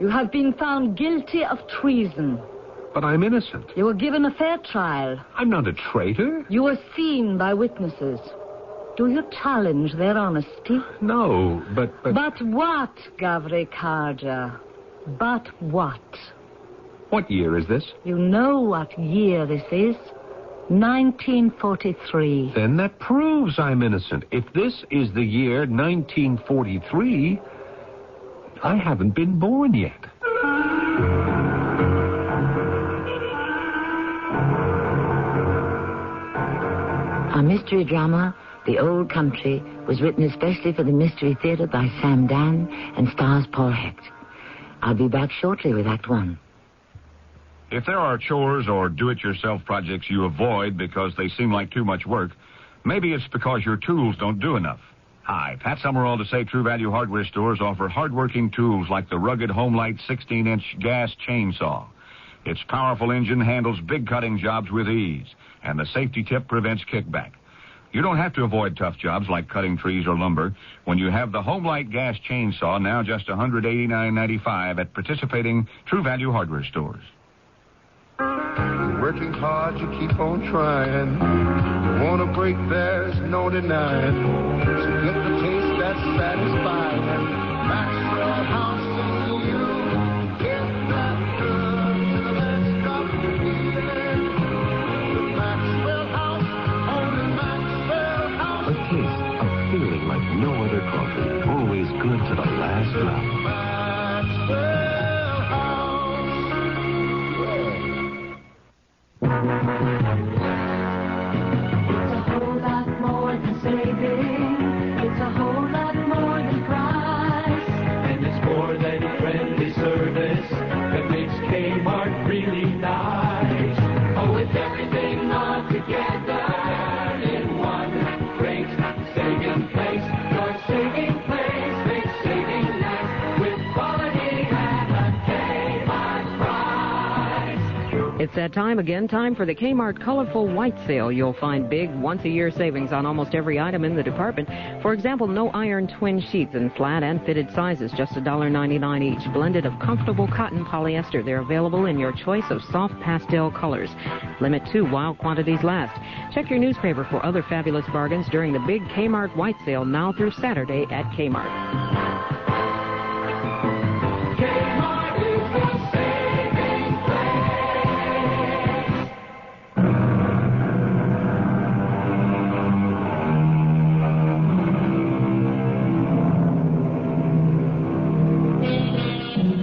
You have been found guilty of treason. But I'm innocent. You were given a fair trial. I'm not a traitor. You were seen by witnesses. Do you challenge their honesty? No, but... But what, Gavri Karja? But what? What year is this? You know what year this is. 1943. Then that proves I'm innocent. If this is the year 1943, I haven't been born yet. Our mystery drama, The Old Country, was written especially for the Mystery Theater by Sam Dan and stars Paul Hecht. I'll be back shortly with Act One. If there are chores or do-it-yourself projects you avoid because they seem like too much work, maybe it's because your tools don't do enough. Hi, Pat Summerall to say True Value Hardware stores offer hard-working tools like the rugged Homelight 16-inch gas chainsaw. Its powerful engine handles big cutting jobs with ease, and the safety tip prevents kickback. You don't have to avoid tough jobs like cutting trees or lumber when you have the Homelight gas chainsaw, now just $189.95 at participating True Value Hardware stores. You're working hard, you keep on trying. You want to break, there's no denying. So get the taste that's satisfying. Maxwell House and you get that good to the last drop of feeling. The Maxwell House, only Maxwell House. A taste of feeling like no other coffee. Always good to the last drop. Maxwell. It's a whole lot more than saving. It's a whole lot more than price. And it's more than friendly service that makes Kmart really nice. Oh, it's everything all together in one great saving place. Your saving place makes saving nice with quality and a Kmart price. It's that time again, time for the Kmart Colorful White Sale. You'll find big once-a-year savings on almost every item in the department. For example, no iron twin sheets in flat and fitted sizes, just $1.99 each. Blended of comfortable cotton polyester. They're available in your choice of soft pastel colors. Limit 2 while quantities last. Check your newspaper for other fabulous bargains during the big Kmart White Sale now through Saturday at Kmart.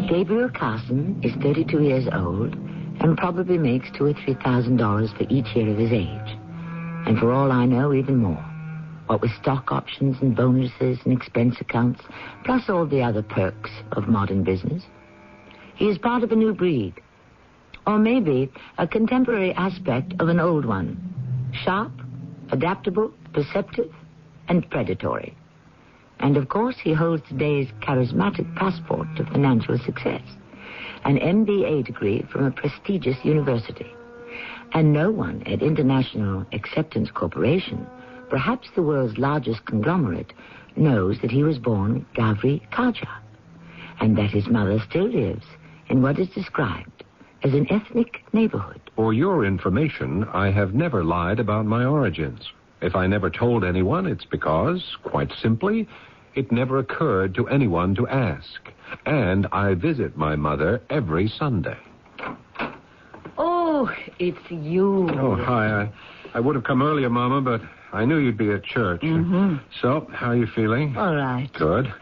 Gabriel Carson is 32 years old and probably makes $2,000 or $3,000 for each year of his age. And for all I know, even more. What with stock options and bonuses and expense accounts, plus all the other perks of modern business. He is part of a new breed. Or maybe a contemporary aspect of an old one. Sharp, adaptable, perceptive, and predatory. And, of course, he holds today's charismatic passport to financial success, an MBA degree from a prestigious university. And no one at International Acceptance Corporation, perhaps the world's largest conglomerate, knows that he was born Gavri Karja, and that his mother still lives in what is described as an ethnic neighborhood. For your information, I have never lied about my origins. If I never told anyone, it's because, quite simply, it never occurred to anyone to ask. And I visit my mother every Sunday. Oh, it's you. Oh, hi. I would have come earlier, Mama, but I knew you'd be at church. Mm-hmm. So, how are you feeling? All right. Good.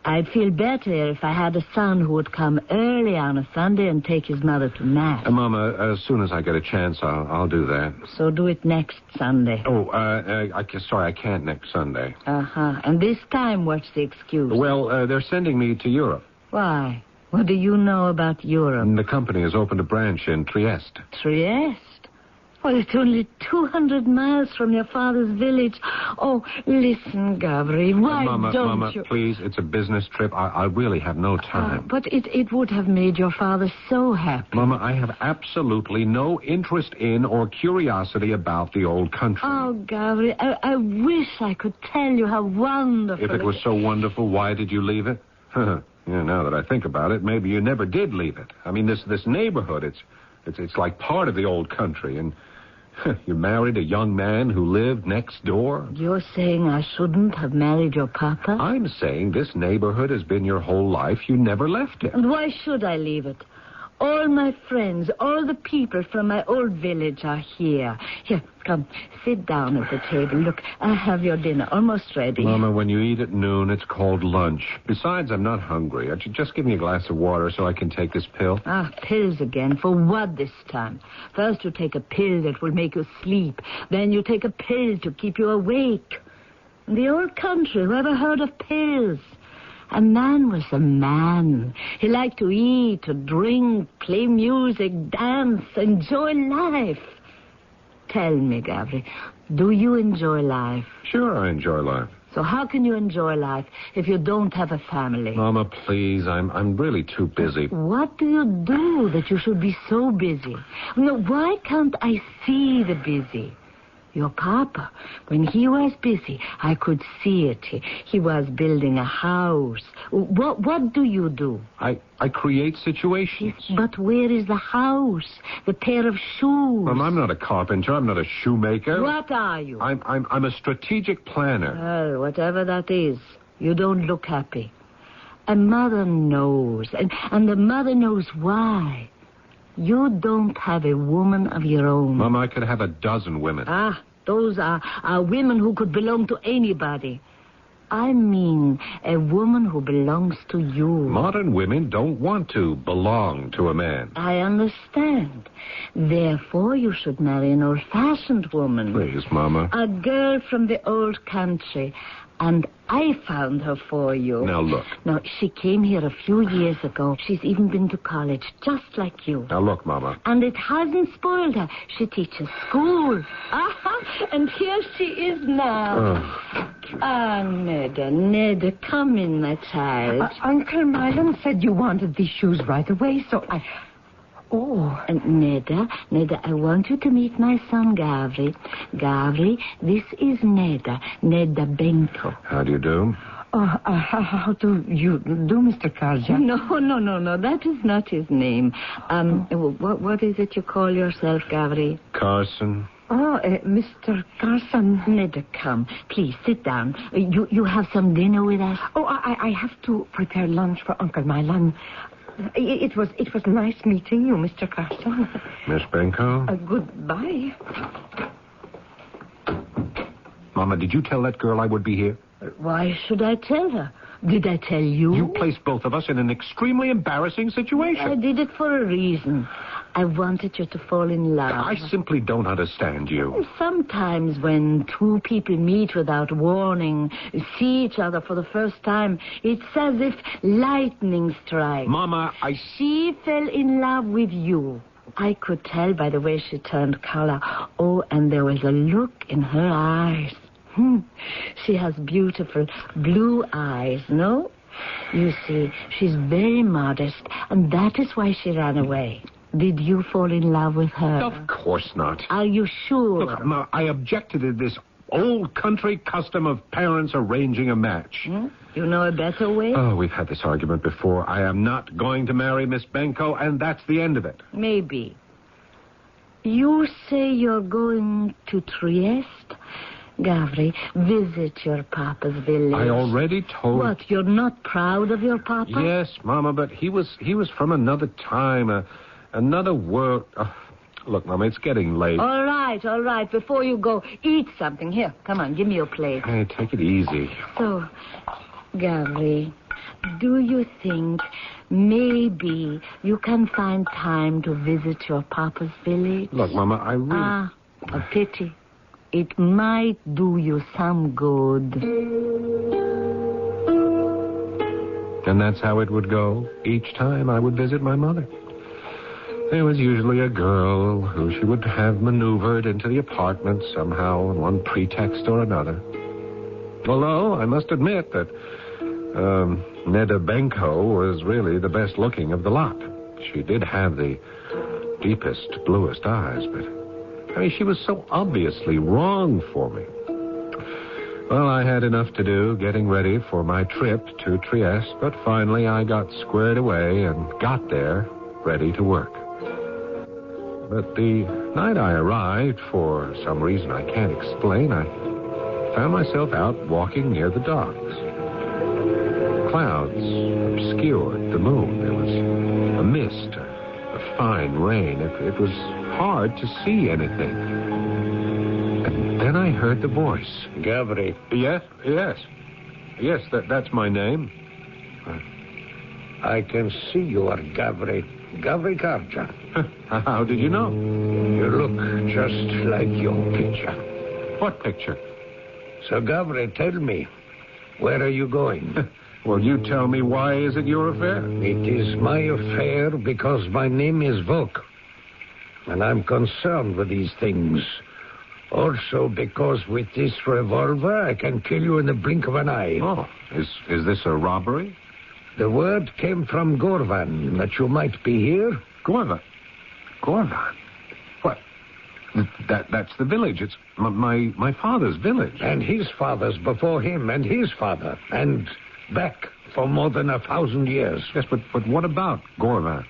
I'd feel better if I had a son who would come early on a Sunday and take his mother to Mass. Mama, as soon as I get a chance, I'll do that. So do it next Sunday. Oh, sorry, I can't next Sunday. Uh-huh. And this time, what's the excuse? Well, they're sending me to Europe. Why? What do you know about Europe? The company has opened a branch in Trieste. Trieste? Well, it's only 200 miles from your father's village. Oh, listen, Gavri, why Mama, don't Mama, you... please, it's a business trip. I really have no time. But it would have made your father so happy. Mama, I have absolutely no interest in or curiosity about the old country. Oh, Gavri, I wish I could tell you how wonderful... If it was so wonderful, why did you leave it? Yeah, now that I think about it, maybe you never did leave it. I mean, this neighborhood, it's like part of the old country, and you married a young man who lived next door? You're saying I shouldn't have married your papa? I'm saying this neighborhood has been your whole life. You never left it. And why should I leave it? All my friends, all the people from my old village are here. Here, come, sit down at the table. Look, I have your dinner almost ready. Mama, when you eat at noon, it's called lunch. Besides, I'm not hungry. Just give me a glass of water so I can take this pill. Ah, pills again. For what this time? First you take a pill that will make you sleep. Then you take a pill to keep you awake. In the old country, who ever heard of pills? A man was a man. He liked to eat, to drink, play music, dance, enjoy life. Tell me, Gavri, do you enjoy life? Sure, I enjoy life. So how can you enjoy life if you don't have a family? Mama, please, I'm really too busy. What do you do that you should be so busy? No, why can't I see the busy? Your papa, when he was busy, I could see it. He was building a house. What do you do? I create situations. But where is the house? The pair of shoes? I'm not a carpenter. I'm not a shoemaker. What are you? I'm a strategic planner. Well, whatever that is, you don't look happy. A mother knows, and the mother knows why. You don't have a woman of your own. Mama, I could have a dozen women. Ah, those are women who could belong to anybody. I mean a woman who belongs to you. Modern women don't want to belong to a man. I understand. Therefore, you should marry an old-fashioned woman. Please, Mama. A girl from the old country. And I found her for you. Now, look. Now, she came here a few years ago. She's even been to college, just like you. Now, look, Mama. And it hasn't spoiled her. She teaches school. And here she is now. Neda, come in, my child. Uncle Milan said you wanted these shoes right away, so I... Oh. And Neda, I want you to meet my son, Gavri. Gavri, this is Neda Benko. How do you do? How do you do, Mr. Karja? No, that is not his name. What is it you call yourself, Gavri? Carson. Mr. Carson. Neda, come. Please, sit down. You have some dinner with us? Oh, I have to prepare lunch for Uncle Milan. It was nice meeting you, Mr. Carson. Miss Benko? Goodbye. Mama, did you tell that girl I would be here? Why should I tell her? Did I tell you? You placed both of us in an extremely embarrassing situation. I did it for a reason. I wanted you to fall in love. I simply don't understand you. Sometimes when two people meet without warning, see each other for the first time, it's as if lightning strikes. Mama, She fell in love with you. I could tell by the way she turned color. Oh, and there was a look in her eyes. She has beautiful blue eyes, no? You see, she's very modest, and that is why she ran away. Did you fall in love with her? Of course not. Are you sure? Look, Ma, I objected to this old country custom of parents arranging a match. You know a better way? Oh, we've had this argument before. I am not going to marry Miss Benko, and that's the end of it. Maybe. You say you're going to Trieste? Gavri, visit your papa's village. I already told... What, you're not proud of your papa? Yes, Mama, but he was from another time, another world. Look, Mama, it's getting late. All right. Before you go, eat something. Here, come on, give me your plate. Hey, take it easy. So, Gavri, do you think maybe you can find time to visit your papa's village? Look, Mama, I really... A pity. It might do you some good. And that's how it would go each time I would visit my mother. There was usually a girl who she would have maneuvered into the apartment somehow on one pretext or another. Although, I must admit that Neda Benko was really the best looking of the lot. She did have the deepest, bluest eyes, but... I mean, she was so obviously wrong for me. Well, I had enough to do getting ready for my trip to Trieste, but finally I got squared away and got there ready to work. But the night I arrived, for some reason I can't explain, I found myself out walking near the docks. Clouds obscured the moon. There was a mist, a fine rain. It was hard to see anything. And then I heard the voice. Gavri. Yes, that's my name. I can see you are Gavri Karja. How did you know? You look just like your picture. What picture? So, Gavri, tell me, where are you going? Well, you tell me, why is it your affair? It is my affair because my name is Vok. And I'm concerned with these things. Also because with this revolver, I can kill you in the blink of an eye. Oh, is this a robbery? The word came from Gorvan that you might be here. Gorvan? What? That's the village. It's my father's village. And his father's before him, and his father. And back for more than 1,000 years. Yes, but what about Gorvan?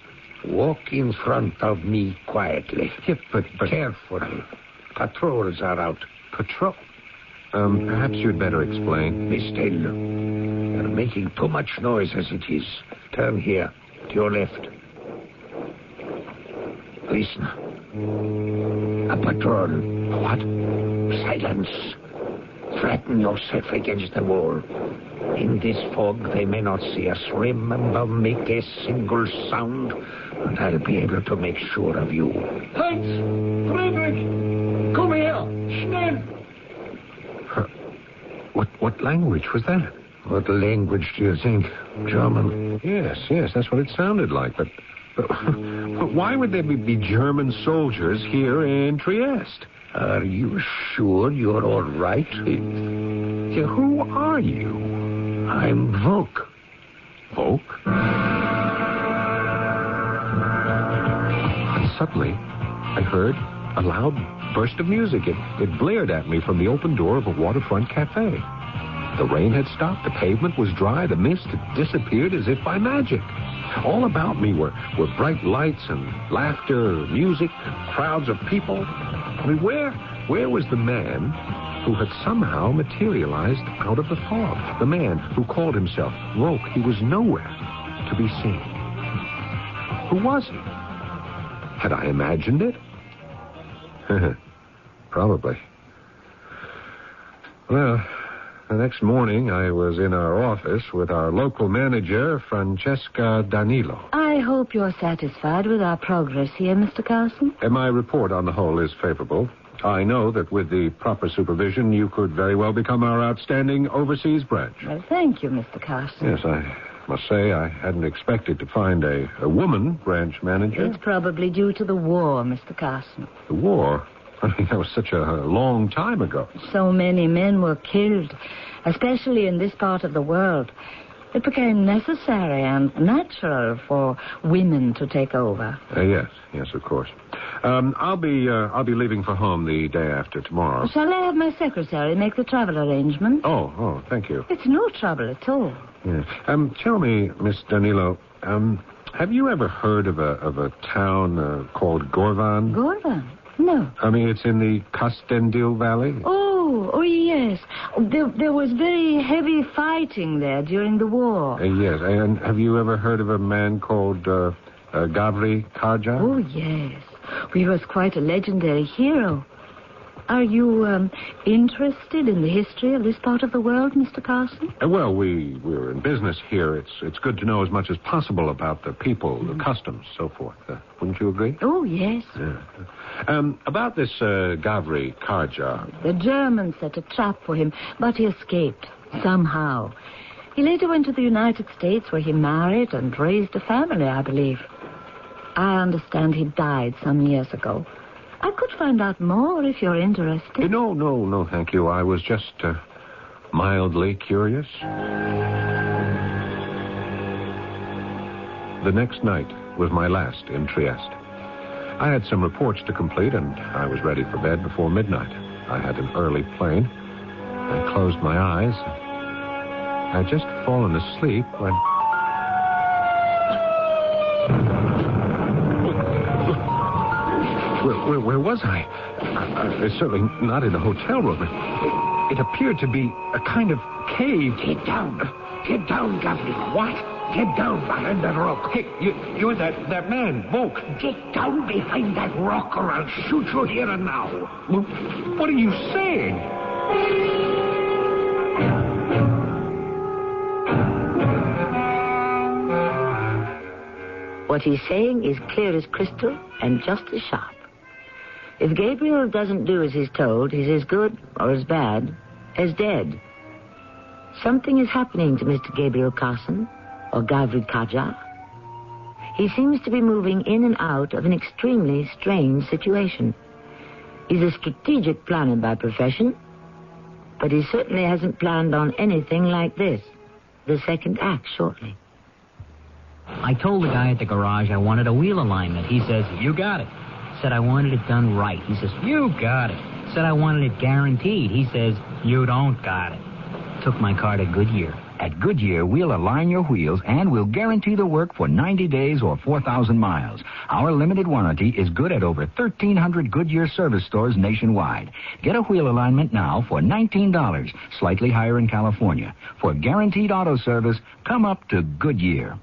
Walk in front of me quietly. Yeah, but... Carefully. Patrols are out. Patrol? Perhaps you'd better explain. Be still. They're making too much noise as it is. Turn here, to your left. Listen. A patrol. What? Silence. Flatten yourself against the wall. In this fog, they may not see us. Remember, make a single sound, and I'll be able to make sure of you. Heinz! Friedrich! Come here! Schnell! What language was that? What language do you think? German? Yes, that's what it sounded like. But why would there be German soldiers here in Trieste? Are you sure you're all right? Yeah, who are you? I'm Vok. Vok? And suddenly, I heard a loud burst of music. It blared at me from the open door of a waterfront cafe. The rain had stopped. The pavement was dry. The mist had disappeared as if by magic. All about me were bright lights and laughter, music, crowds of people. I mean, where was the man who had somehow materialized out of the fog? The man who called himself Vok. He was nowhere to be seen. Who was he? Had I imagined it? Probably. Well, the next morning I was in our office with our local manager, Francesca Danilo. I hope you're satisfied with our progress here, Mr. Carson. My report on the whole is favorable. I know that with the proper supervision, you could very well become our outstanding overseas branch. Well, thank you, Mr. Carson. Yes, I must say I hadn't expected to find a woman branch manager. It's probably due to the war, Mr. Carson. The war? I mean, that was such a long time ago. So many men were killed, especially in this part of the world. It became necessary and natural for women to take over. Yes, of course. I'll be leaving for home the day after tomorrow. Shall I have my secretary make the travel arrangements? Oh, thank you. It's no trouble at all. Yeah. Tell me, Miss Danilo, have you ever heard of a town called Gorvan? Gorvan? No. I mean, it's in the Castendil Valley. Oh, yes. There was very heavy fighting there during the war. Yes, and have you ever heard of a man called Gavri Karja? Oh, yes. He was quite a legendary hero. Are you interested in the history of this part of the world, Mr. Carson? Well, we're in business here. It's good to know as much as possible about the people, the customs, so forth. Wouldn't you agree? Oh, yes. Yeah. About this Gavri Karja. The Germans set a trap for him, but he escaped somehow. He later went to the United States where he married and raised a family, I believe. I understand he died some years ago. I could find out more if you're interested. No, thank you. I was just mildly curious. The next night was my last in Trieste. I had some reports to complete, and I was ready for bed before midnight. I had an early plane. I closed my eyes. I'd just fallen asleep when... Where was I? Certainly not in a hotel room. It appeared to be a kind of cave. Get down. Get down, Gaffney. What? Get down behind that rock. Hey, you're that man, Volk. Get down behind that rock or I'll shoot you here and now. Well, what are you saying? What he's saying is clear as crystal and just as sharp. If Gabriel doesn't do as he's told, he's as good or as bad as dead. Something is happening to Mr. Gabriel Carson, or Gavrid Kaja. He seems to be moving in and out of an extremely strange situation. He's a strategic planner by profession, but he certainly hasn't planned on anything like this. The second act shortly. I told the guy at the garage I wanted a wheel alignment. He says, you got it. Said I wanted it done right. He says, you got it. Said I wanted it guaranteed. He says, you don't got it. Took my car to Goodyear. At Goodyear, we'll align your wheels and we'll guarantee the work for 90 days or 4,000 miles. Our limited warranty is good at over 1,300 Goodyear service stores nationwide. Get a wheel alignment now for $19, slightly higher in California. For guaranteed auto service, come up to Goodyear.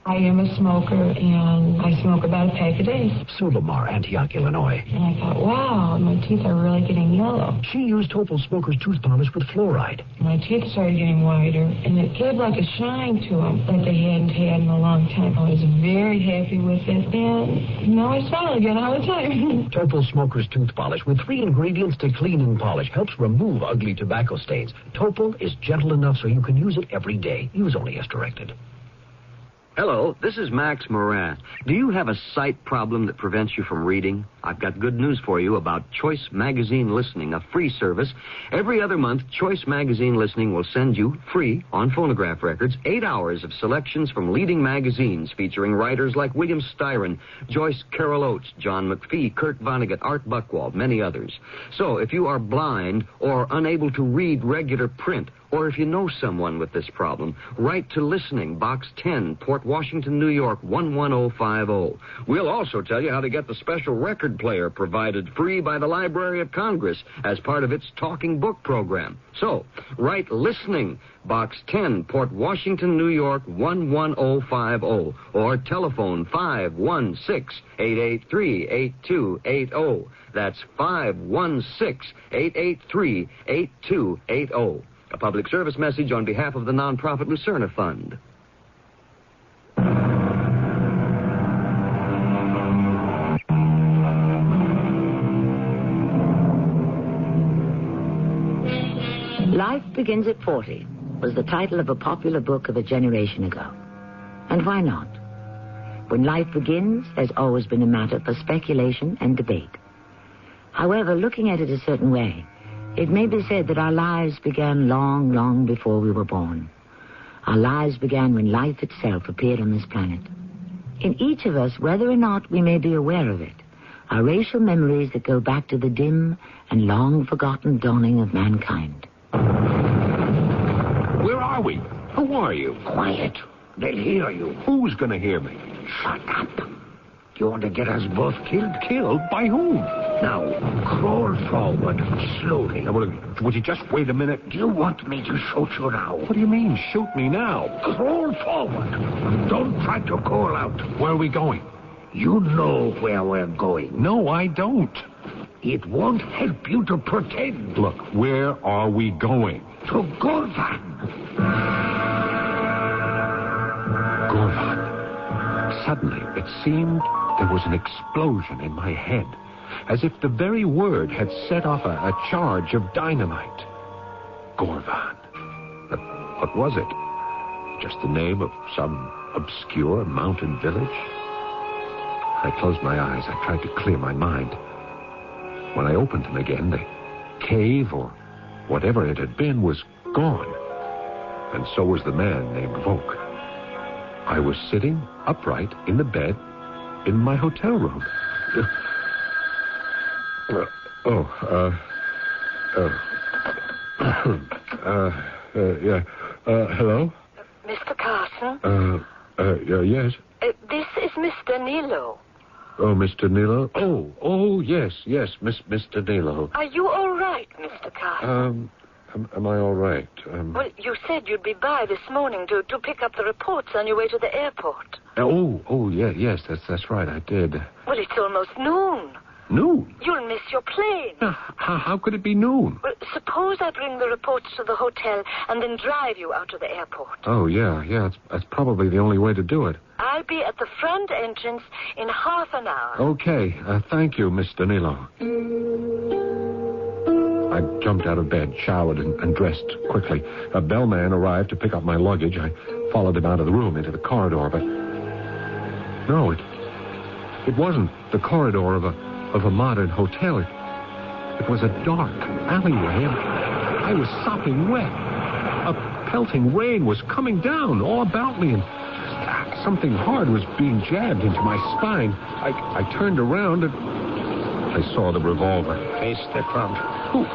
I am a smoker, and I smoke about a pack a day. Sulamar, Antioch, Illinois. And I thought, wow, my teeth are really getting yellow. She used Topol Smoker's tooth polish with fluoride. My teeth started getting wider, and it gave like a shine to them that they hadn't had in a long time. I was very happy with it, and now I smile again all the time. Topol Smoker's tooth polish with 3 ingredients to clean and polish helps remove ugly tobacco stains. Topol is gentle enough so you can use it every day. Use only as directed. Hello, this is Max Moran. Do you have a sight problem that prevents you from reading? I've got good news for you about Choice Magazine Listening, a free service. Every other month, Choice Magazine Listening will send you, free, on phonograph records, 8 hours of selections from leading magazines featuring writers like William Styron, Joyce Carol Oates, John McPhee, Kurt Vonnegut, Art Buchwald, many others. So if you are blind or unable to read regular print, or if you know someone with this problem, write to Listening, Box 10, Port Washington, New York, 11050. We'll also tell you how to get the special record player provided free by the Library of Congress as part of its Talking Book program. So, write Listening, Box 10, Port Washington, New York, 11050, or telephone 516-883-8280. That's 516-883-8280. A public service message on behalf of the nonprofit Lucerna Fund. Life Begins at 40 was the title of a popular book of a generation ago. And why not? When life begins, there's always been a matter for speculation and debate. However, looking at it a certain way, it may be said that our lives began long, long before we were born. Our lives began when life itself appeared on this planet. In each of us, whether or not we may be aware of it, are racial memories that go back to the dim and long-forgotten dawning of mankind. Where are we? Who are you? Quiet. They'll hear you. Who's going to hear me? Shut up. You want to get us both killed? Killed? By whom? Now, crawl forward slowly. Now, would you just wait a minute? Do you want me to shoot you now? What do you mean, shoot me now? Crawl forward. Don't try to call out. Where are we going? You know where we're going. No, I don't. It won't help you to pretend. Look, where are we going? To Gorvan. Gorvan. Suddenly, it seemed there was an explosion in my head, as if the very word had set off a charge of dynamite. Gorvan. But what was it? Just the name of some obscure mountain village? I closed my eyes. I tried to clear my mind. When I opened them again, the cave, or whatever it had been, was gone. And so was the man named Volk. I was sitting upright in the bed in my hotel room. Yeah. Hello? Mr. Carson? Yes. This is Mr. Nilo. Oh, Mr. Nilo? Oh, yes, Mr. Nilo. Are you all right, Mr. Carson? Am I all right? Well, you said you'd be by this morning to pick up the reports on your way to the airport. Yes, that's right, I did. Well, it's almost noon. Noon? You'll miss your plane. How could it be noon? Well, suppose I bring the reports to the hotel and then drive you out to the airport. Oh, yeah, that's probably the only way to do it. I'll be at the front entrance in half an hour. Okay, thank you, Mr. Nilo. I jumped out of bed, showered, and dressed quickly. A bellman arrived to pick up my luggage. I followed him out of the room into the corridor, but... No, it wasn't the corridor of a modern hotel. It was a dark alleyway, and I was sopping wet. A pelting rain was coming down all about me, and something hard was being jabbed into my spine. I turned around, and I saw the revolver. Face the front.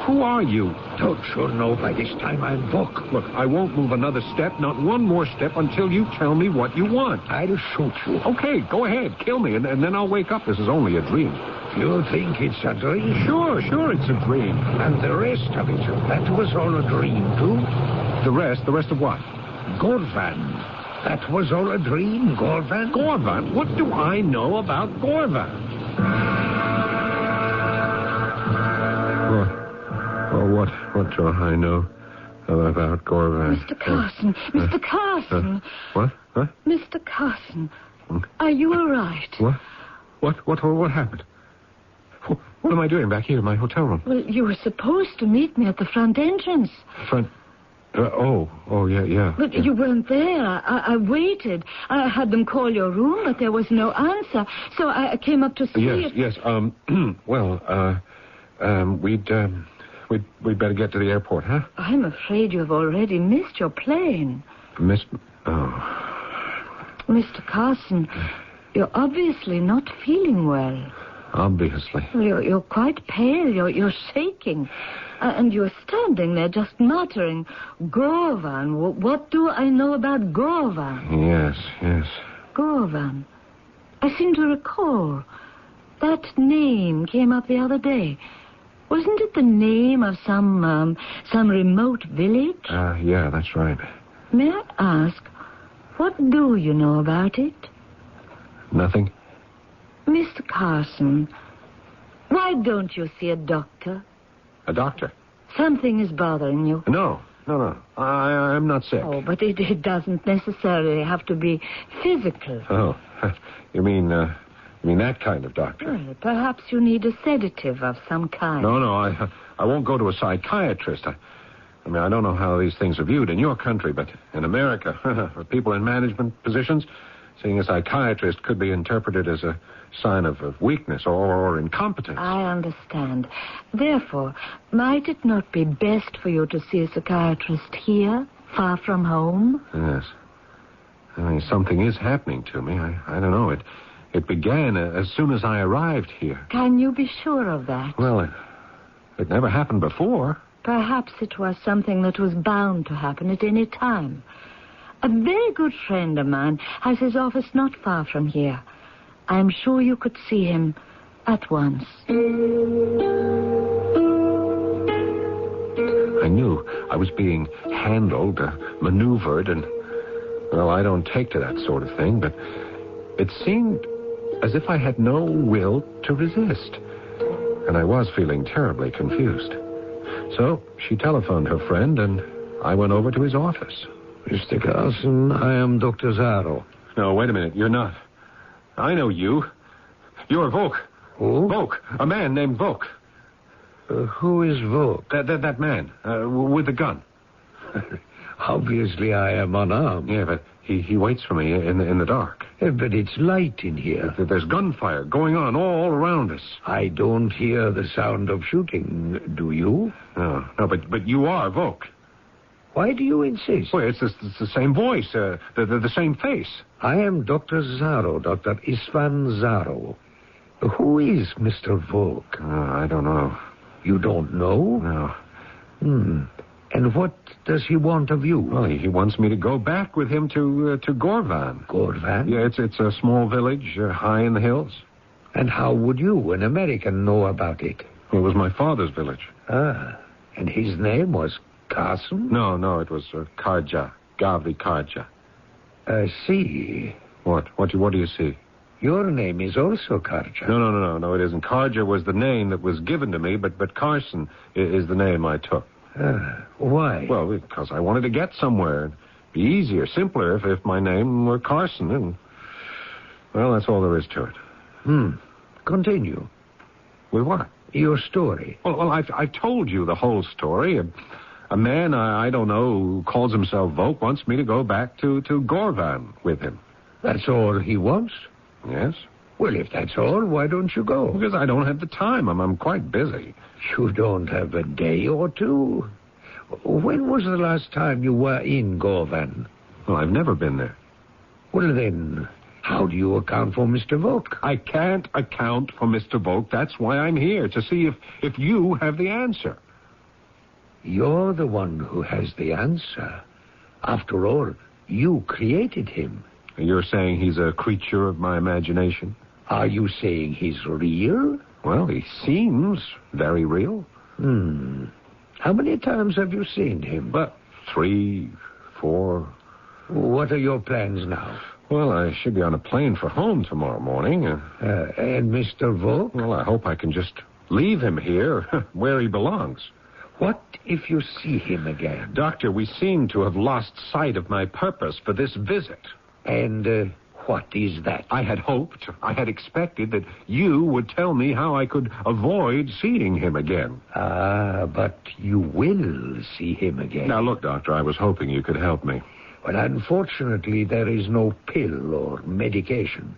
Who are you? Don't you know by this time I'm Vok? Look, I won't move another step, not one more step, until you tell me what you want. I'll shoot you. Okay, go ahead, kill me, and then I'll wake up. This is only a dream. You think it's a dream? Sure, it's a dream. And the rest of it, that was all a dream, too? The rest of what? Gorvan. That was all a dream, Gorvan? Gorvan? What do I know about Gorvan? What do I know about Gorvan? Mr. Carson, Mr. Carson. What? Mr. Carson, are you all right? What happened? What am I doing back here in my hotel room? Well, you were supposed to meet me at the front entrance. Yeah. But you weren't there. I waited. I had them call your room, but there was no answer. So I came up to see if... Yes. We'd better get to the airport, huh? I'm afraid you've already missed your plane. Missed? Oh. Mr. Carson, you're obviously not feeling well. Obviously. You're quite pale. You're shaking. And you're standing there just muttering, Gorvan. What do I know about Gorvan? Yes. Gorvan. I seem to recall. That name came up the other day. Wasn't it the name of some remote village? Yeah, that's right. May I ask, what do you know about it? Nothing. Mr. Carson, why don't you see a doctor? A doctor? Something is bothering you. No. I'm not sick. Oh, but it doesn't necessarily have to be physical. Oh, you mean that kind of doctor? Well, perhaps you need a sedative of some kind. No, I won't go to a psychiatrist. I don't know how these things are viewed in your country, but in America, for people in management positions, seeing a psychiatrist could be interpreted as a sign of weakness or incompetence. I understand. Therefore, might it not be best for you to see a psychiatrist here, far from home? Yes. Something is happening to me. I don't know. It began as soon as I arrived here. Can you be sure of that? Well, it never happened before. Perhaps it was something that was bound to happen at any time. A very good friend of mine has his office not far from here. I'm sure you could see him at once. I knew I was being handled, maneuvered, and, well, I don't take to that sort of thing, but it seemed as if I had no will to resist. And I was feeling terribly confused. So she telephoned her friend, and I went over to his office. Mr. Carson, I am Dr. Zaro. No, wait a minute. You're not. I know you. You're Vok. Who? Vok. A man named Vok. Who is Vok? That man, with the gun. Obviously, I am unarmed. Yeah, but he waits for me in the dark. But it's light in here. There's gunfire going on all around us. I don't hear the sound of shooting. Do you? No, but you are Vok. Why do you insist? Well, it's the same voice, the same face. I am Dr. Zaro, Dr. Istvan Zaro. Who is Mr. Vok? I don't know. You don't know? No. And what does he want of you? Well, he wants me to go back with him to Gorvan. Gorvan? Yeah, it's a small village high in the hills. And how would you, an American, know about it? It was my father's village. Ah, and his name was Carson? No, it was Karja. Gavi Karja. I see. What do you see? Your name is also Karja. No, it isn't. Karja was the name that was given to me, but Carson is the name I took. Why? Well, because I wanted to get somewhere. It'd be easier, simpler if my name were Carson. And, well, that's all there is to it. Continue. With what? Your story. Well, I've told you the whole story. A man I don't know who calls himself Volk wants me to go back to Gorvan with him. That's all he wants? Yes. Well, if that's all, why don't you go? Because I don't have the time. I'm quite busy. You don't have a day or two? When was the last time you were in Gorvan? Well, I've never been there. Well, then, how do you account for Mr. Volk? I can't account for Mr. Volk. That's why I'm here, to see if you have the answer. You're the one who has the answer. After all, you created him. You're saying he's a creature of my imagination? Are you saying he's real? Well, he seems very real. How many times have you seen him? 3, 4. What are your plans now? Well, I should be on a plane for home tomorrow morning. And Mr. Volk? Well, I hope I can just leave him here where he belongs. What if you see him again? Doctor, we seem to have lost sight of my purpose for this visit. And what is that? I had hoped, I had expected that you would tell me how I could avoid seeing him again. But you will see him again. Now, look, Doctor, I was hoping you could help me. But unfortunately, there is no pill or medication.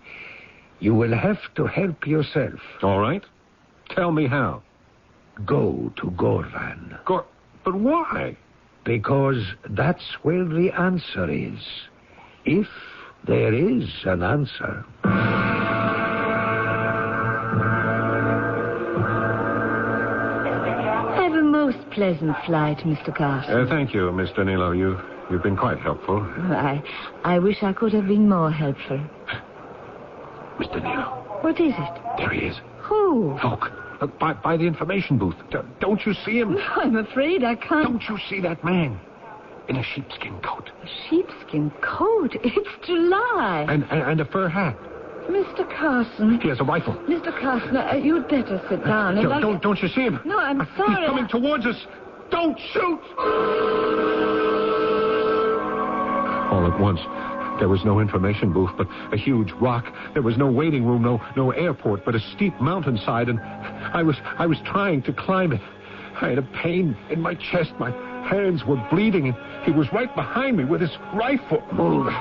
You will have to help yourself. All right. Tell me how. Go to Gorvan. But why? Because that's where the answer is. If there is an answer. Have a most pleasant flight, Mr. Carson. Thank you, Miss Danilo. You've been quite helpful. I wish I could have been more helpful. Miss Danilo. What is it? There he is. Who? Look, by the information booth. Don't you see him? No, I'm afraid I can't. Don't you see that man? In a sheepskin coat. A sheepskin coat? It's July. And a fur hat. Mr. Carson. He has a rifle. Mr. Carson, you'd better sit down. Don't you see him? No, I'm sorry. He's coming towards us. Don't shoot! All at once, there was no information booth, but a huge rock. There was no waiting room, no airport, but a steep mountainside, and I was trying to climb it. I had a pain in my chest. My hands were bleeding, and he was right behind me with his rifle. Move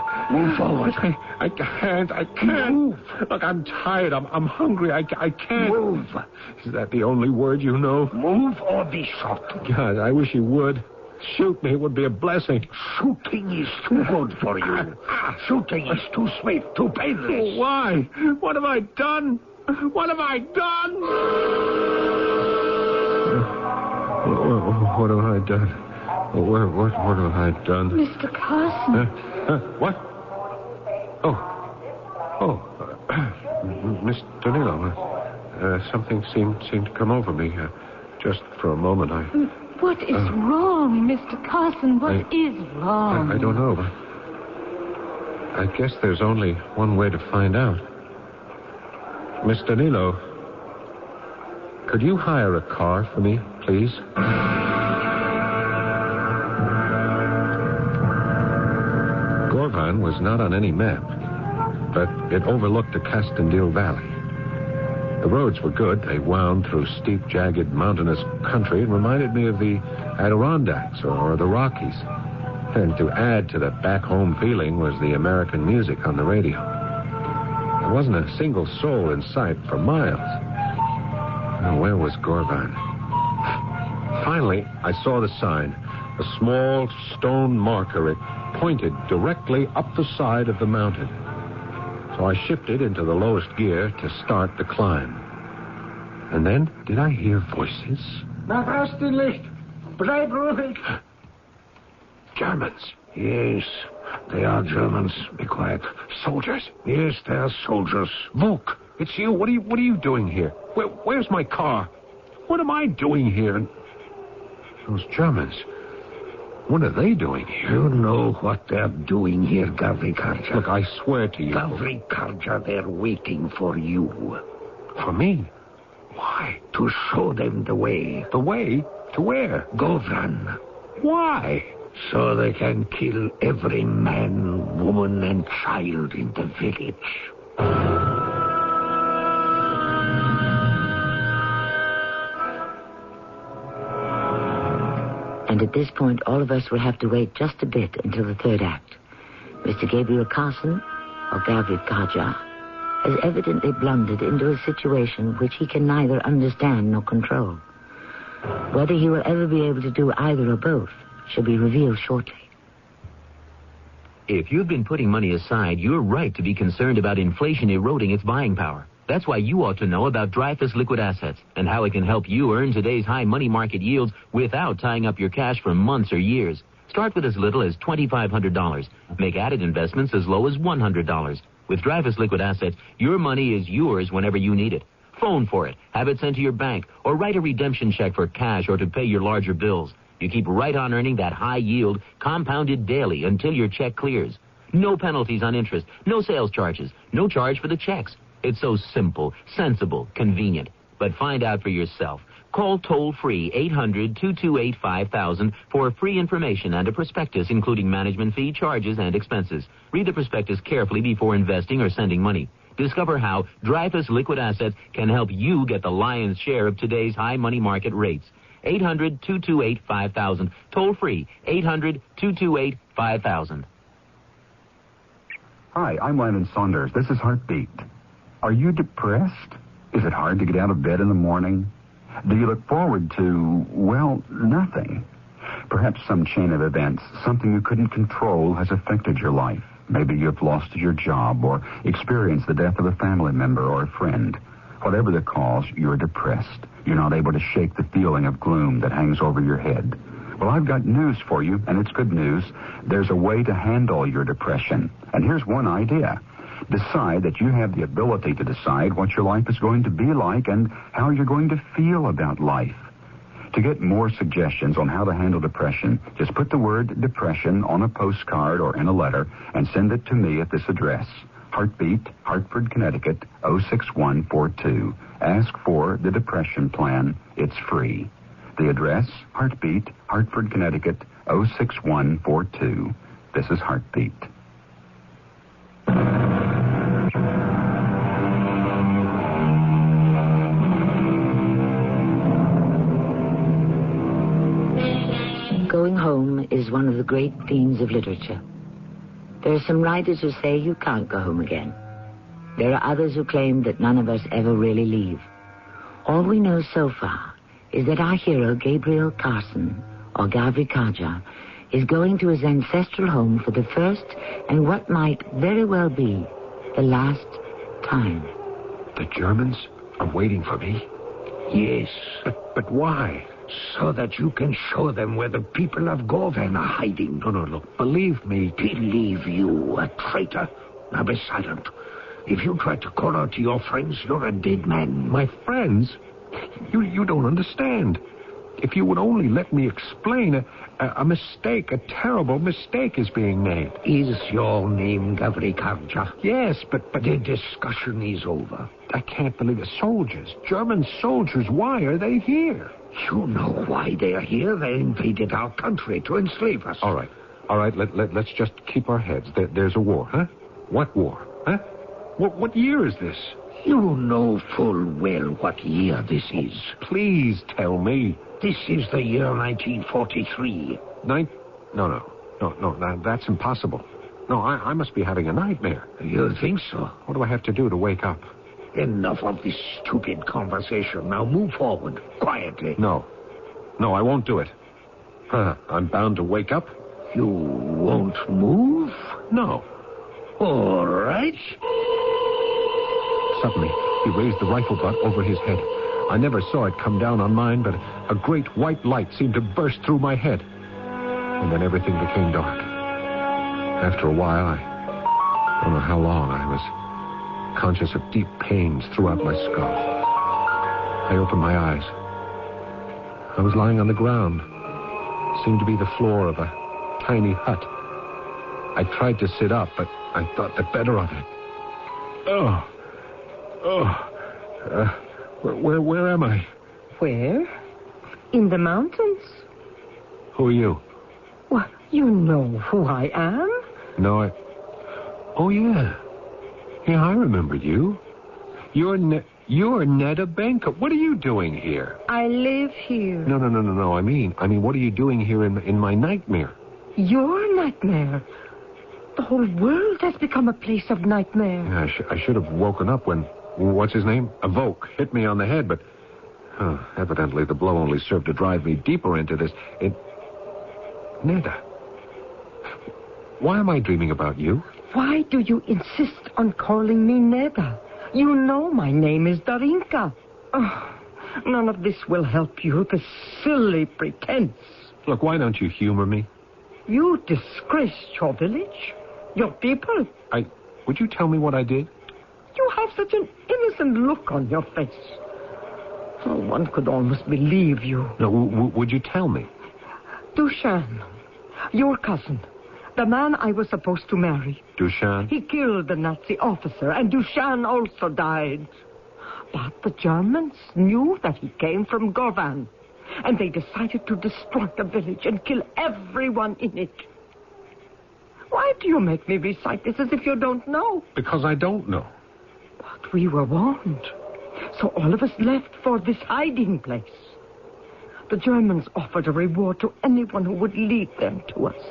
forward. I can't. Move. Look, I'm tired. I'm hungry. I can't. Move. Is that the only word you know? Move or be shot. God, I wish you would. Shoot me. It would be a blessing. Shooting is too good for you. Shooting is too swift, too painless. Why? What have I done? What have I done? What have I done? What have I done? Mr. Carson. What? Miss Danilo, something seemed to come over me. Just for a moment, What is wrong, Mr. Carson? What is wrong? I don't know, but I guess there's only one way to find out. Miss Danilo, could you hire a car for me, please? Gorvan was not on any map, but it overlooked the Castendil Valley. The roads were good. They wound through steep, jagged, mountainous country and reminded me of the Adirondacks or the Rockies. And to add to the back-home feeling was the American music on the radio. There wasn't a single soul in sight for miles. Now, where was Gorvan? Finally, I saw the sign, a small stone marker. It pointed directly up the side of the mountain. So I shifted into the lowest gear to start the climb. And then, did I hear voices? Nach Osten Licht. Bleib ruhig. Germans. Yes, they are Germans. Be quiet. Soldiers? Yes, they are soldiers. Vuk, it's you. What are you doing here? Where's my car? What am I doing here? And those Germans, what are they doing here? You know what they're doing here, Gavrikarja. Look, I swear to you. Gavrikarja, they're waiting for you. For me? Why? To show them the way. The way? To where? Govran. Why? So they can kill every man, woman, and child in the village. And at this point, all of us will have to wait just a bit until the third act. Mr. Gabriel Carson, or Gavrik Kaja, has evidently blundered into a situation which he can neither understand nor control. Whether he will ever be able to do either or both shall be revealed shortly. If you've been putting money aside, you're right to be concerned about inflation eroding its buying power. That's why you ought to know about Dreyfus Liquid Assets and how it can help you earn today's high money market yields without tying up your cash for months or years. Start with as little as $2,500. Make added investments as low as $100. With Dreyfus Liquid Assets, your money is yours whenever you need it. Phone for it, have it sent to your bank, or write a redemption check for cash or to pay your larger bills. You keep right on earning that high yield, compounded daily until your check clears. No penalties on interest, no sales charges, no charge for the checks. It's so simple, sensible, convenient. But find out for yourself. Call toll-free 800-228-5000 for free information and a prospectus including management fee, charges, and expenses. Read the prospectus carefully before investing or sending money. Discover how Dreyfus Liquid Assets can help you get the lion's share of today's high money market rates. 800-228-5000. Toll-free 800-228-5000. Hi, I'm Landon Saunders. This is Heartbeat. Are you depressed? Is it hard to get out of bed in the morning? Do you look forward to, well, nothing? Perhaps some chain of events, something you couldn't control, has affected your life. Maybe you've lost your job or experienced the death of a family member or a friend. Whatever the cause, you're depressed. You're not able to shake the feeling of gloom that hangs over your head. Well, I've got news for you, and it's good news. There's a way to handle your depression. And here's one idea. Decide that you have the ability to decide what your life is going to be like and how you're going to feel about life. To get more suggestions on how to handle depression, just put the word depression on a postcard or in a letter and send it to me at this address. Heartbeat, Hartford, Connecticut, 06142. Ask for the Depression Plan. It's free. The address, Heartbeat, Hartford, Connecticut, 06142. This is Heartbeat. Going home is one of the great themes of literature. There are some writers who say you can't go home again. There are others who claim that none of us ever really leave. All we know so far is that our hero, Gabriel Carson, or Gavri Kaja, is going to his ancestral home for the first and what might very well be the last time. The Germans are waiting for me? Yes. But why? So that you can show them where the people of Govan are hiding. No, look, believe me. Believe you, a traitor? Now be silent. If you try to call out to your friends, you're a dead man. My friends? You don't understand. If you would only let me explain, a mistake, a terrible mistake is being made. Is your name Gavri Karja? Yes, but... The discussion is over. I can't believe it. Soldiers, German soldiers, why are they here? You know why they're here. They invaded our country to enslave us. All right, let's just keep our heads. There's a war, huh? What war, huh? What year is this? You know full well what year this is. Please tell me. This is the year 1943. No, that's impossible. No, I must be having a nightmare. You think so? What do I have to do to wake up? Enough of this stupid conversation. Now move forward, quietly. No, I won't do it. I'm bound to wake up. You won't move? No. All right. Suddenly, he raised the rifle butt over his head. I never saw it come down on mine, but a great white light seemed to burst through my head. and then everything became dark. After a while, I don't know how long, I was conscious of deep pains throughout my skull. I opened my eyes. I was lying on the ground. It seemed to be the floor of a tiny hut. I tried to sit up, but I thought the better of it. Where am I? Where? In the mountains. Who are you? Well, you know who I am. No, Oh, yeah. Yeah, I remember you. You're Netta Banker. What are you doing here? I live here. No. I mean, what are you doing here in my nightmare? Your nightmare? The whole world has become a place of nightmare. Yeah, I should have woken up when, what's his name? Evoke hit me on the head, but evidently the blow only served to drive me deeper into this. Netta, why am I dreaming about you? Why do you insist on calling me Netta? You know my name is Darinka. Oh, none of this will help you, the silly pretense. Look, why don't you humor me? You disgraced your village, your people. Would you tell me what I did? You have such an innocent look on your face. Oh, one could almost believe you. No, would you tell me? Dushan, your cousin, the man I was supposed to marry. Dushan? He killed the Nazi officer, and Dushan also died. But the Germans knew that he came from Govan, and they decided to destroy the village and kill everyone in it. Why do you make me recite this as if you don't know? Because I don't know. But we were warned. So all of us left for this hiding place. The Germans offered a reward to anyone who would lead them to us.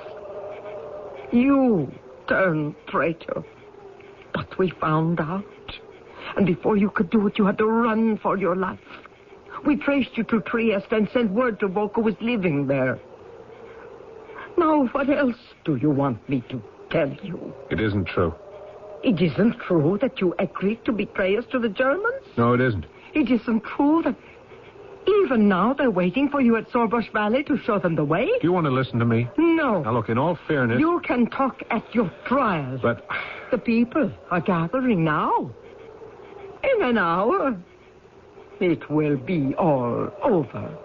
You turned traitor. But we found out. And before you could do it, you had to run for your life. We traced you to Trieste and sent word to Volk, who was living there. Now, what else do you want me to tell you? It isn't true. It isn't true that you agreed to betray us to the Germans? No, it isn't. It isn't true that even now they're waiting for you at Sorbush Valley to show them the way? Do you want to listen to me? No. Now, look, in all fairness... You can talk at your trial. But... The people are gathering now. In an hour, it will be all over.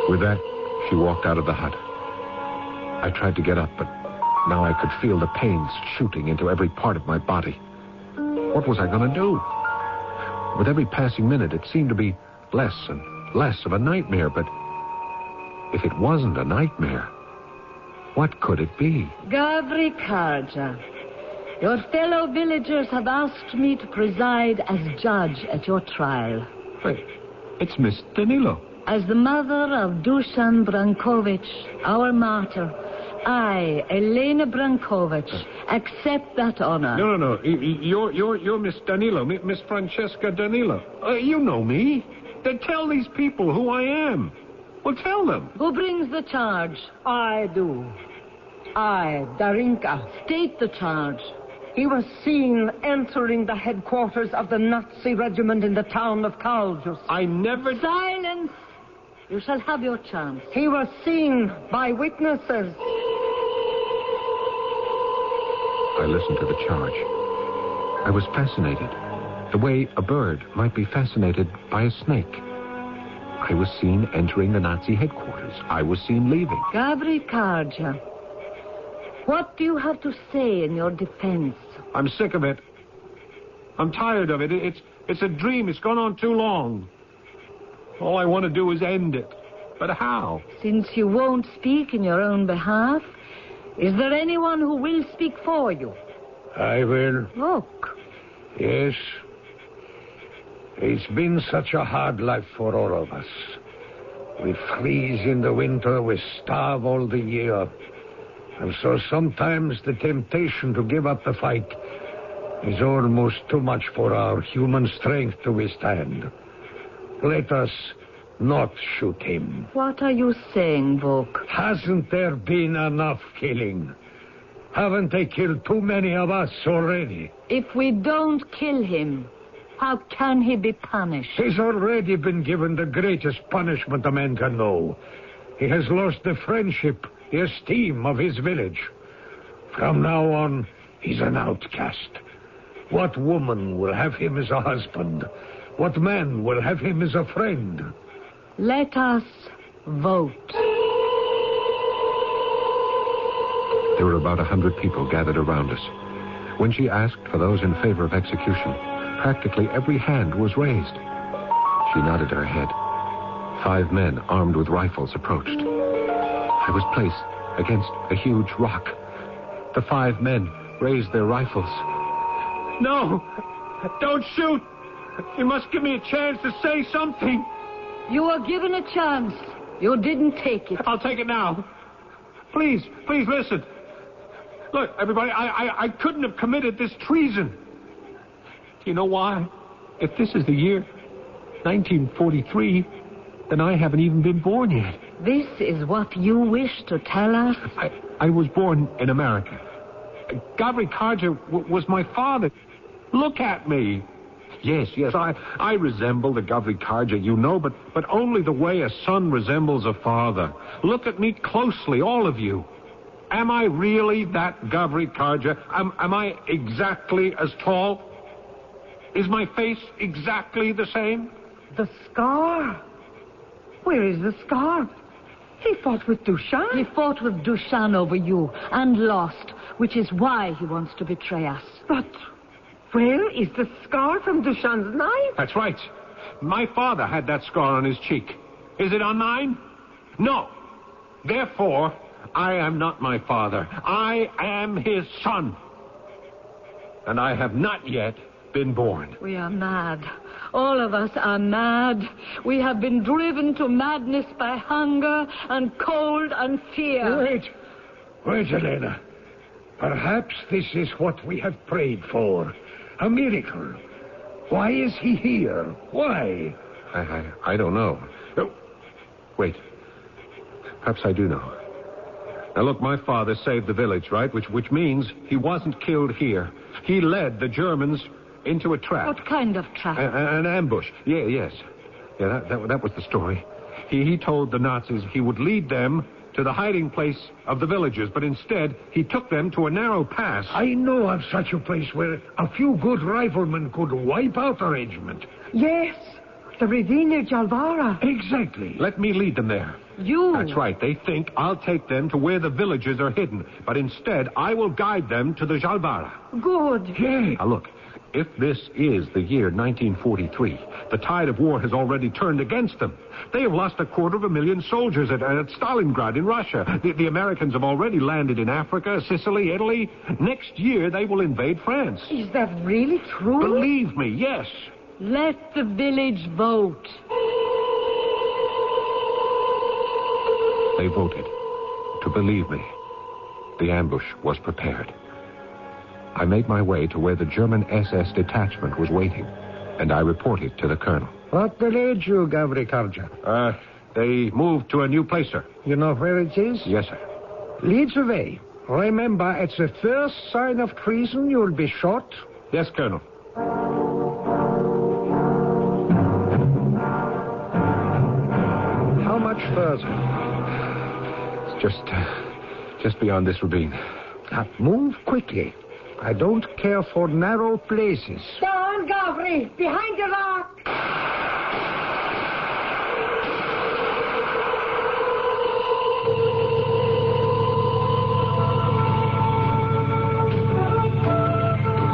With that, she walked out of the hut. I tried to get up, but now I could feel the pains shooting into every part of my body. What was I going to do? With every passing minute, it seemed to be less and less of a nightmare, but if it wasn't a nightmare, what could it be? Gavri Karja, your fellow villagers have asked me to preside as judge at your trial. Wait, it's Miss Danilo. As the mother of Dusan Brankovic, our martyr, I, Elena Brankovic, accept that honor. No. You're Miss Danilo, Miss Francesca Danilo. You know me. Then tell these people who I am. Well, tell them. Who brings the charge? I do. I, Darinka. State the charge. He was seen entering the headquarters of the Nazi regiment in the town of Kaljus. I never... Silence! You shall have your chance. He was seen by witnesses. I listened to the charge. I was fascinated. The way a bird might be fascinated by a snake. I was seen entering the Nazi headquarters. I was seen leaving. Gavri Karja, what do you have to say in your defense? I'm sick of it. I'm tired of it. It's a dream. It's gone on too long. All I want to do is end it. But how? Since you won't speak in your own behalf, is there anyone who will speak for you? I will. Look. Yes. It's been such a hard life for all of us. We freeze in the winter, we starve all the year. And so sometimes the temptation to give up the fight is almost too much for our human strength to withstand. Let us not shoot him. What are you saying, Vok? Hasn't there been enough killing? Haven't they killed too many of us already? If we don't kill him, How can he be punished? He's already been given the greatest punishment a man can know. He has lost the friendship, the esteem of his village. From now on, he's an outcast. What woman will have him as a husband? What man will have him as a friend? Let us vote. There were about 100 people gathered around us. When she asked for those in favor of execution, practically every hand was raised. She nodded her head. 5 men armed with rifles approached. I was placed against a huge rock. The 5 men raised their rifles. No! Don't shoot! You must give me a chance to say something. You were given a chance. You didn't take it. I'll take it now. Please listen. Look, everybody, I couldn't have committed this treason. You know why? If this is the year 1943, then I haven't even been born yet. This is what you wish to tell us? I was born in America. Gavri Karja was my father. Look at me. Yes, I resemble the Gavri Karja, you know, but only the way a son resembles a father. Look at me closely, all of you. Am I really that Gavri Karja? Am I exactly as tall? Is my face exactly the same? The scar? Where is the scar? He fought with Dushan. He fought with Dushan over you and lost, which is why he wants to betray us. But where is the scar from Dushan's knife? That's right. My father had that scar on his cheek. Is it on mine? No. Therefore, I am not my father. I am his son. And I have not yet been born. We are mad. All of us are mad. We have been driven to madness by hunger and cold and fear. Wait, Elena. Perhaps this is what we have prayed for. A miracle. Why is he here? Why? I don't know. Oh, wait. Perhaps I do know. Now, look, my father saved the village, right? Which means he wasn't killed here. He led the Germans into a trap. What kind of trap? An ambush. Yes. Yeah, that was the story. He told the Nazis he would lead them to the hiding place of the villagers, but instead he took them to a narrow pass. I know of such a place where a few good riflemen could wipe out a regiment. Yes, the ravine near Jalvara. Exactly. Let me lead them there. You? That's right. They think I'll take them to where the villagers are hidden, but instead I will guide them to the Jalvara. Good. Yeah. Now look, if this is the year 1943, the tide of war has already turned against them. They have lost 250,000 soldiers at Stalingrad in Russia. The Americans have already landed in Africa, Sicily, Italy. Next year they will invade France. Is that really true? Believe me, yes. Let the village vote. They voted to believe me. The ambush was prepared. I made my way to where the German SS detachment was waiting, and I reported to the colonel. What delayed you, Gavri Karja? They moved to a new place, sir. You know where it is? Yes, sir. Lead the way. Remember, at the first sign of treason, you'll be shot. Yes, Colonel. How much further? It's just beyond this ravine. Move quickly. I don't care for narrow places. Down, Gavri! Behind the rock!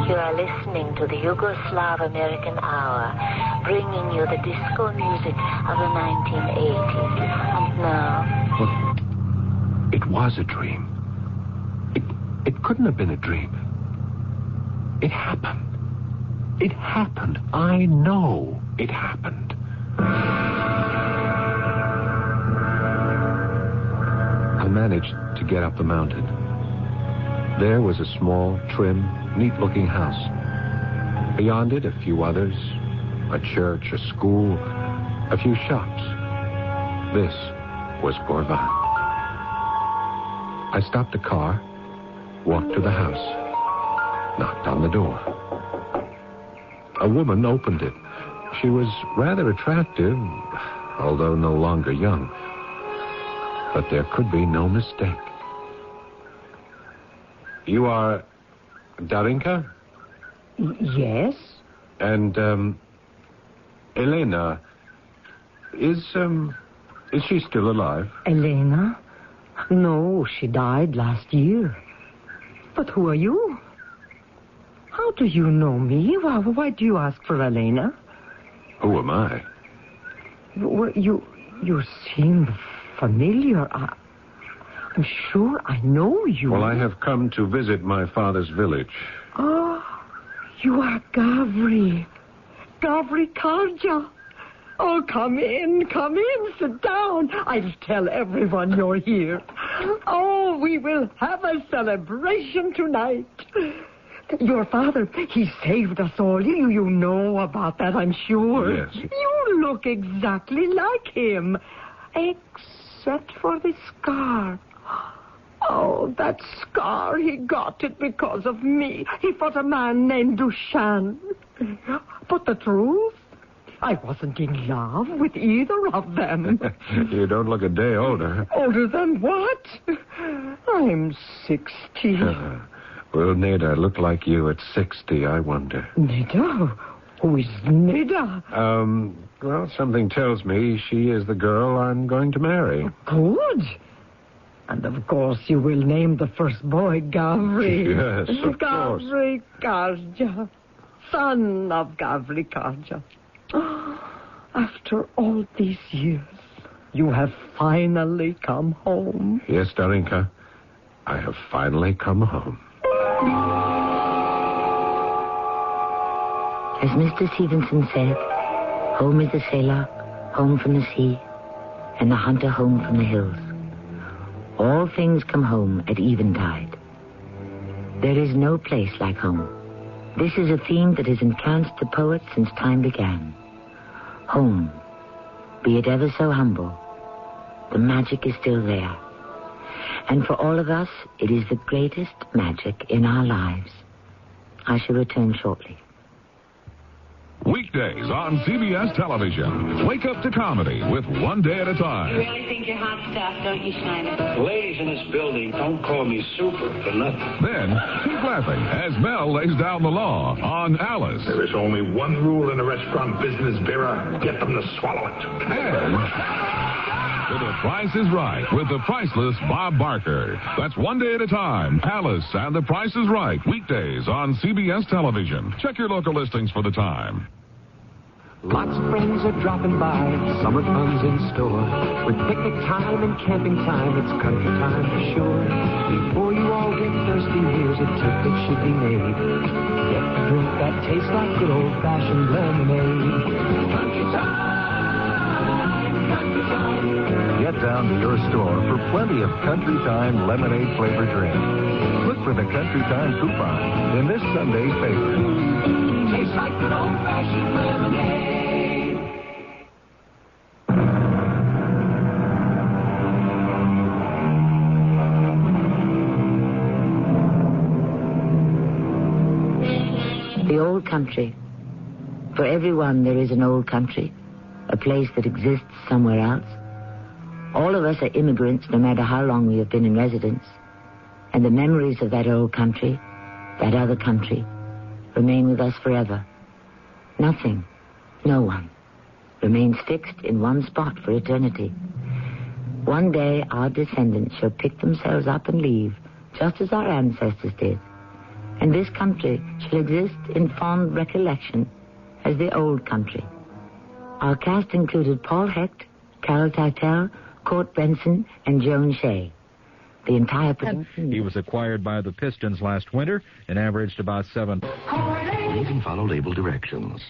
You are listening to the Yugoslav American Hour, bringing you the disco music of the 1980s. And now... It was a dream. It couldn't have been a dream. It happened. It happened. I know it happened. I managed to get up the mountain. There was a small, trim, neat-looking house. Beyond it, a few others, a church, a school, a few shops. This was Gorvan. I stopped the car, walked to the house, knocked on the door. a woman opened it. She was rather attractive, although no longer young. But there could be no mistake. You are Darinka? Yes? And, Elena, is she still alive? Elena? No, she died last year. But who are you? How do you know me? Why do you ask for Elena? Who am I? Well, you seem familiar. I'm sure I know you. Well, I have come to visit my father's village. Oh, you are Gavri. Gavri Karja. Oh, come in, sit down. I'll tell everyone you're here. Oh, we will have a celebration tonight. Your father, he saved us all. You know about that, I'm sure. Yes. You look exactly like him, except for the scar. Oh, that scar, he got it because of me. He fought a man named Dushan. But the truth, I wasn't in love with either of them. You don't look a day older. Older than what? I'm 60. Will Neda look like you at 60, I wonder? Neda? Who is Neda? Well, something tells me she is the girl I'm going to marry. Good. And of course you will name the first boy Gavri. Yes, of course. Gavri Karja. Son of Gavri Karja. After all these years, you have finally come home. Yes, Darinka. I have finally come home. As Mr. Stevenson said, home is the sailor, home from the sea, and the hunter home from the hills. All things come home at eventide. There is no place like home. This is a theme that has entranced the poet since time began. Home, be it ever so humble, the magic is still there. And for all of us, it is the greatest magic in our lives. I shall return shortly. Weekdays on CBS television. Wake up to comedy with One Day at a You Time. really think you're hot stuff, don't you, Schneider? Ladies in this building, don't call me super for nothing. Then, keep laughing as Mel lays down the law on Alice. There is only one rule in the restaurant business, Vera. Get them to swallow it. And to The Price is Right with the priceless Bob Barker. That's One Day at a Time. Alice and The Price is Right. Weekdays on CBS television. Check your local listings for the time. Lots of friends are dropping by, summer fun's in store. With picnic time and camping time, it's country time for sure. Before you all get thirsty, here's a tip that should be made. Get a drink that tastes like good old-fashioned lemonade. Country time, country time. Get down to your store for plenty of Country Time lemonade flavored drink. Look for the Country Time coupon in this Sunday's paper. Tastes like good old-fashioned lemonade. The old country. For everyone, there is an old country, a place that exists somewhere else. All of us are immigrants, no matter how long we have been in residence. And the memories of that old country, that other country, remain with us forever. Nothing, no one, remains fixed in one spot for eternity. One day, our descendants shall pick themselves up and leave, just as our ancestors did. And this country shall exist in fond recollection as the old country. Our cast included Paul Hecht, Carol Teitel, Court Benson, and Joan Shea. The entire production... He was acquired by the Pistons last winter and averaged about 7. Read and follow label directions.